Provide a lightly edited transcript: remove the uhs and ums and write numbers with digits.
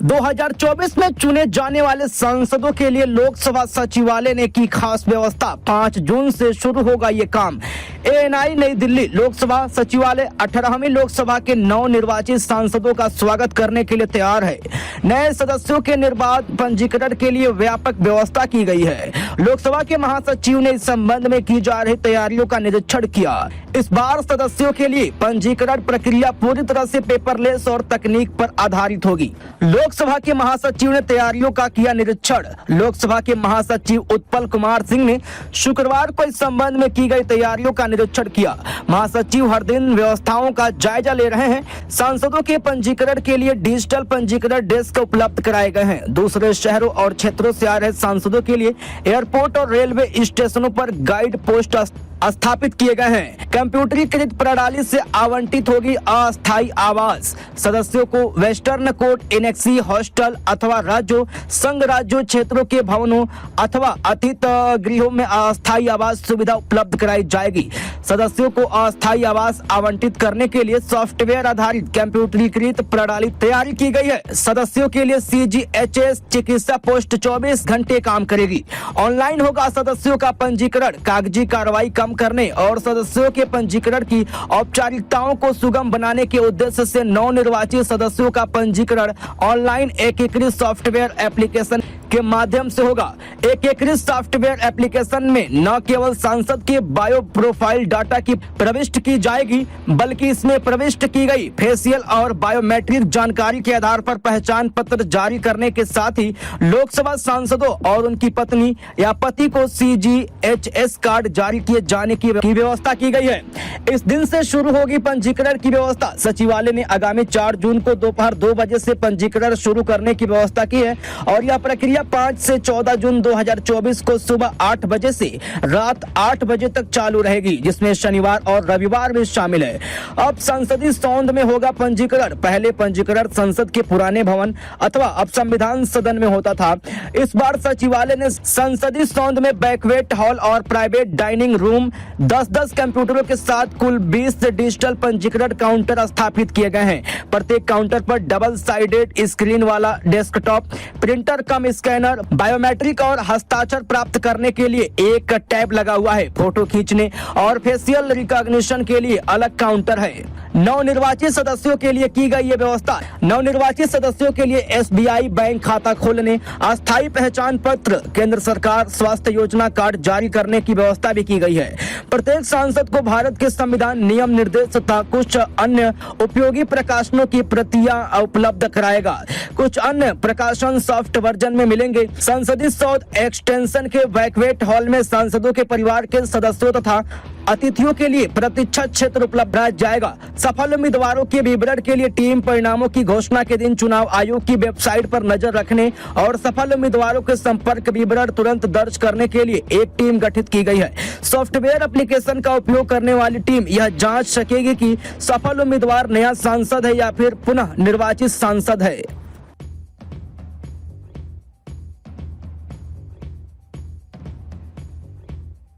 2024 में चुने जाने वाले सांसदों के लिए लोकसभा सचिवालय ने की खास व्यवस्था। 5 जून से शुरू होगा ये काम। एएनआई नई दिल्ली लोकसभा सचिवालय 18वीं लोकसभा के नवनिर्वाचित सांसदों का स्वागत करने के लिए तैयार है। नए सदस्यों के निर्बाध पंजीकरण के लिए व्यापक व्यवस्था की गई है। लोकसभा के महासचिव ने इस संबंध में की जा रही तैयारियों का निरीक्षण किया। इस बार सदस्यों के लिए पंजीकरण प्रक्रिया पूरी तरह से पेपरलेस और तकनीक पर आधारित होगी। लोकसभा के महासचिव ने तैयारियों का किया निरीक्षण। लोकसभा के महासचिव उत्पल कुमार सिंह ने शुक्रवार को इस संबंध में की गई तैयारियों का निरीक्षण किया। महासचिव हर दिन व्यवस्थाओं का जायजा ले रहे हैं। सांसदों के पंजीकरण के लिए डिजिटल पंजीकरण डेस्क उपलब्ध कराए गए हैं। दूसरे शहरों और क्षेत्रों से आ रहे सांसदों के लिए एयरपोर्ट और रेलवे स्टेशनों पर गाइड पोस्ट स्थापित किए गए हैं। कंप्यूटरीकृत प्रणाली से आवंटित होगी अस्थायी आवास। सदस्यों को वेस्टर्न कोर्ट, एनेक्सी, हॉस्टल अथवा राज्यों, संघ राज्यों, क्षेत्रों के भवनों अथवा अतिथि गृहों में अस्थायी आवास सुविधा उपलब्ध कराई जाएगी। सदस्यों को अस्थायी आवास आवंटित करने के लिए सॉफ्टवेयर आधारित कंप्यूटरीकृत प्रणाली तैयारी की गई है। सदस्यों के लिए CGHS चिकित्सा पोस्ट 24 घंटे काम करेगी। ऑनलाइन होगा सदस्यों का पंजीकरण। कागजी कार्रवाई कम करने और सदस्यों के पंजीकरण की औपचारिकताओं को सुगम बनाने के उद्देश्य से नवनिर्वाचित सदस्यों का पंजीकरण ऑनलाइन एकीकृत सॉफ्टवेयर एप्लीकेशन के माध्यम से होगा। एकीकृत सॉफ्टवेयर एप्लीकेशन में न केवल सांसद के बायो प्रोफाइल डाटा की प्रविष्ट की जाएगी, बल्कि इसमें प्रविष्ट की गई फेशियल और बायोमेट्रिक जानकारी के आधार पर पहचान पत्र जारी करने के साथ ही लोकसभा सांसदों और उनकी पत्नी या पति को CGHS कार्ड जारी किए जाने की व्यवस्था की गई है। इस दिन से शुरू होगी पंजीकरण की व्यवस्था। सचिवालय ने आगामी 4 जून को दोपहर 2 बजे से पंजीकरण शुरू करने की व्यवस्था की है और यह प्रक्रिया 5 से 14 जून 2024 को सुबह 8 बजे से रात 8 बजे तक चालू रहेगी, जिसमें शनिवार और रविवार भी शामिल है। अब संसदीय सौंध में होगा पंजीकरण। पहले पंजीकरण संसद के पुराने भवन अथवा अब संविधान सदन में होता था। इस बार सचिवालय ने संसदीय सौंध में बैंक्वेट हॉल और प्राइवेट डाइनिंग रूम 10-10 कंप्यूटरों के साथ कुल 20 डिजिटल पंजीकरण काउंटर स्थापित किए गए हैं। प्रत्येक काउंटर पर डबल साइडेड स्क्रीन वाला डेस्कटॉप, प्रिंटर कम स्कैनर, बायोमेट्रिक और हस्ताक्षर प्राप्त करने के लिए एक टैब लगा हुआ है। फोटो खींचने और फेशियल रिकॉग्निशन के लिए अलग काउंटर है। नवनिर्वाचित सदस्यों के लिए की गई ये व्यवस्था। नवनिर्वाचित सदस्यों के लिए SBI बैंक खाता खोलने, अस्थायी पहचान पत्र, केंद्र सरकार स्वास्थ्य योजना कार्ड जारी करने की व्यवस्था भी की गई है। प्रत्येक सांसद को भारत के संविधान, नियम निर्देश तथा कुछ अन्य उपयोगी प्रकाशनों की प्रतियां उपलब्ध कराएगा। कुछ अन्य प्रकाशन सॉफ्ट वर्जन में मिलेंगे। संसदीय सौध एक्सटेंशन के बैंक्वेट हॉल में सांसदों के परिवार के सदस्यों तथा अतिथियों के लिए प्रतीक्षा क्षेत्र उपलब्ध कराया जाएगा। सफल उम्मीदवारों के विवरण के लिए टीम परिणामों की घोषणा के दिन चुनाव आयोग की वेबसाइट पर नजर रखने और सफल उम्मीदवारों के संपर्क विवरण तुरंत दर्ज करने के लिए एक टीम गठित की गई है। सॉफ्टवेयर एप्लीकेशन का उपयोग करने वाली टीम यह जांच सकेगी कि सफल उम्मीदवार नया सांसद है या फिर पुनः निर्वाचित सांसद है।